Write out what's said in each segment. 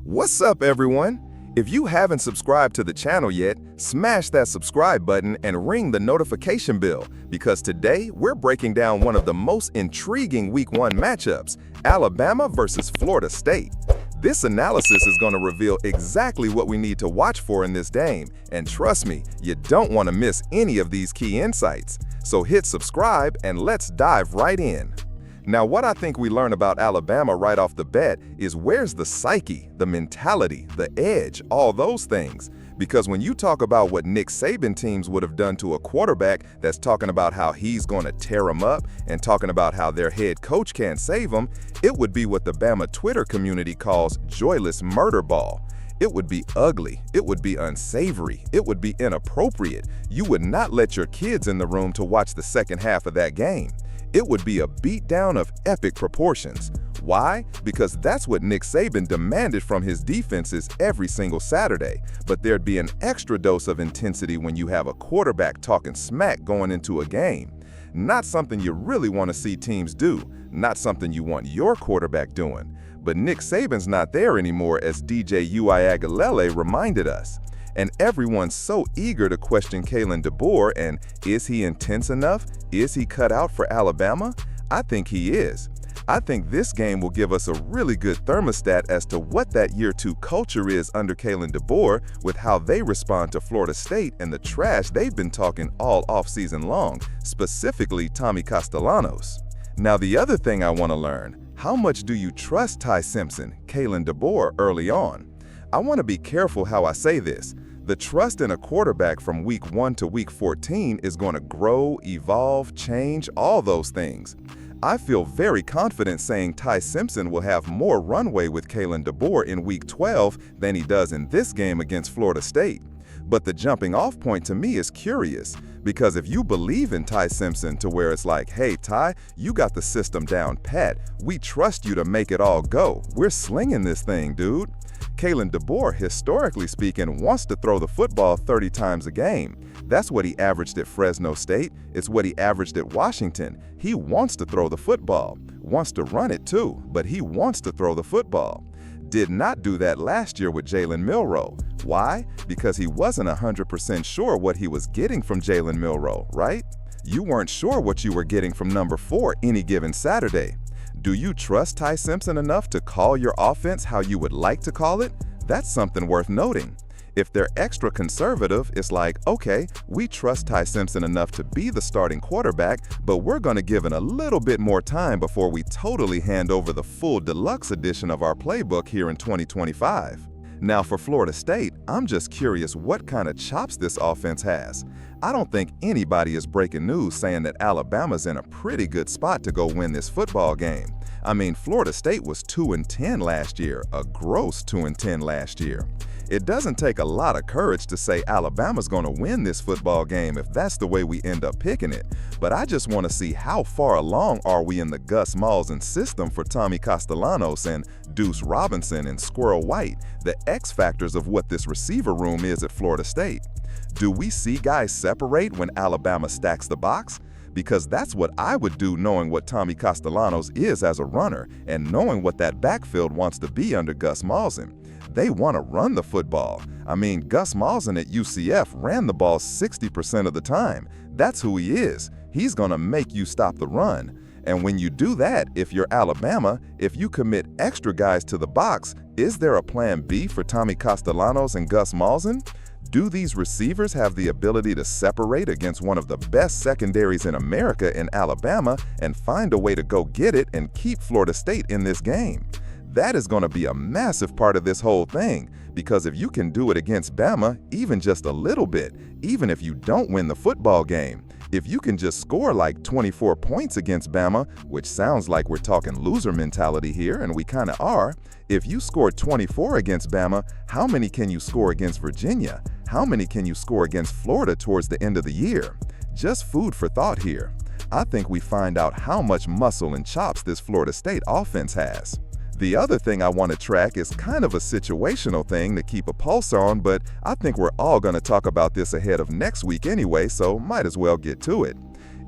What's up, everyone? If you haven't subscribed to the channel yet, smash that subscribe button and ring the notification bell because today we're breaking down one of the most intriguing Week 1 matchups, Alabama versus Florida State. This analysis is going to reveal exactly what we need to watch for in this game, and trust me, you don't want to miss any of these key insights. So hit subscribe and let's dive right in. Now, what I think we learn about Alabama right off the bat is where's the psyche, the mentality, the edge, all those things. Because when you talk about what Nick Saban teams would have done to a quarterback that's talking about how he's going to tear him up and talking about how their head coach can't save him, it would be what the Bama Twitter community calls joyless murder ball. It would be ugly, it would be unsavory, it would be inappropriate. You would not let your kids in the room to watch the second half of that game. It would be a beatdown of epic proportions. Why? Because that's what Nick Saban demanded from his defenses every single Saturday. But there'd be an extra dose of intensity when you have a quarterback talking smack going into a game. Not something you really want to see teams do, not something you want your quarterback doing. But Nick Saban's not there anymore, as DJ Uiagalelei reminded us. And everyone's so eager to question Kalen DeBoer, and is he intense enough? Is he cut out for Alabama? I think he is. I think this game will give us a really good thermostat as to what that year 2 culture is under Kalen DeBoer, with how they respond to Florida State and the trash they've been talking all offseason long, specifically Tommy Castellanos. Now, the other thing I want to learn, how much do you trust Ty Simpson, Kalen DeBoer early on? I want to be careful how I say this. The trust in a quarterback from week 1 to week 14 is going to grow, evolve, change, all those things. I feel very confident saying Ty Simpson will have more runway with Kalen DeBoer in week 12 than he does in this game against Florida State. But the jumping off point to me is curious, because if you believe in Ty Simpson to where it's like, hey Ty, you got the system down pat, we trust you to make it all go, we're slinging this thing, dude. Kalen DeBoer, historically speaking, wants to throw the football 30 times a game. That's what he averaged at Fresno State. It's what he averaged at Washington. He wants to throw the football. Wants to run it too, but he wants to throw the football. Did not do that last year with Jalen Milroe. Why? Because he wasn't 100% sure what he was getting from Jalen Milroe, right? You weren't sure what you were getting from number 4 any given Saturday. Do you trust Ty Simpson enough to call your offense how you would like to call it? That's something worth noting. If they're extra conservative, it's like, okay, we trust Ty Simpson enough to be the starting quarterback, but we're going to give it a little bit more time before we totally hand over the full deluxe edition of our playbook here in 2025. Now for Florida State, I'm just curious what kind of chops this offense has. I don't think anybody is breaking news saying that Alabama's in a pretty good spot to go win this football game. I mean, Florida State was 2-10 last year, a gross 2-10 last year. It doesn't take a lot of courage to say Alabama's going to win this football game if that's the way we end up picking it. But I just want to see how far along are we in the Gus Malzahn system for Tommy Castellanos and Deuce Robinson and Squirrel White, the X factors of what this receiver room is at Florida State. Do we see guys separate when Alabama stacks the box? Because that's what I would do, knowing what Tommy Castellanos is as a runner and knowing what that backfield wants to be under Gus Malzahn. They want to run the football. I mean, Gus Malzahn at UCF ran the ball 60% of the time. That's who he is. He's going to make you stop the run. And when you do that, if you're Alabama, if you commit extra guys to the box, is there a plan B for Tommy Castellanos and Gus Malzahn? Do these receivers have the ability to separate against one of the best secondaries in America in Alabama and find a way to go get it and keep Florida State in this game? That is going to be a massive part of this whole thing, because if you can do it against Bama, even just a little bit, even if you don't win the football game, if you can just score like 24 points against Bama, which sounds like we're talking loser mentality here, and we kind of are, if you score 24 against Bama, how many can you score against Virginia? How many can you score against Florida towards the end of the year? Just food for thought here. I think we find out how much muscle and chops this Florida State offense has. The other thing I want to track is kind of a situational thing to keep a pulse on, but I think we're all going to talk about this ahead of next week anyway, so might as well get to it.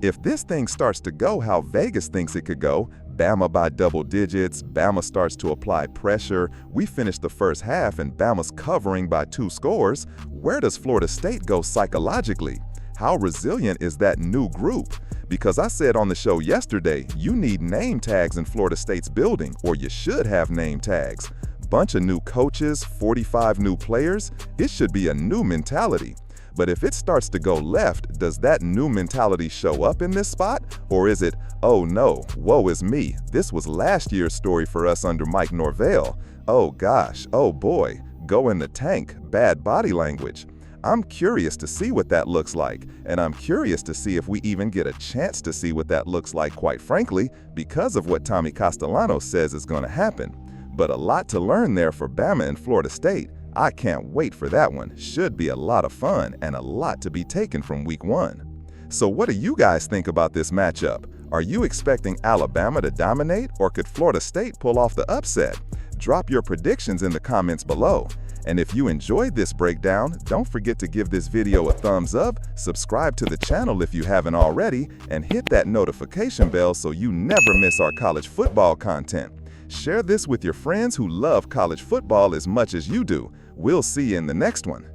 If this thing starts to go how Vegas thinks it could go, Bama by double digits, Bama starts to apply pressure, we finish the first half and Bama's covering by 2 scores. Where does Florida State go psychologically? How resilient is that new group? Because I said on the show yesterday, you need name tags in Florida State's building, or you should have name tags. Bunch of new coaches, 45 new players, it should be a new mentality. But if it starts to go left, does that new mentality show up in this spot? Or is it, oh no, woe is me, this was last year's story for us under Mike Norvell. Oh gosh, oh boy, go in the tank, bad body language. I'm curious to see what that looks like, and I'm curious to see if we even get a chance to see what that looks like, quite frankly, because of what Tommy Castellano says is going to happen. But a lot to learn there for Bama and Florida State. I can't wait for that one. Should be a lot of fun and a lot to be taken from week 1. So what do you guys think about this matchup? Are you expecting Alabama to dominate, or could Florida State pull off the upset? Drop your predictions in the comments below. And if you enjoyed this breakdown, don't forget to give this video a thumbs up, subscribe to the channel if you haven't already, and hit that notification bell so you never miss our college football content. Share this with your friends who love college football as much as you do. We'll see you in the next one.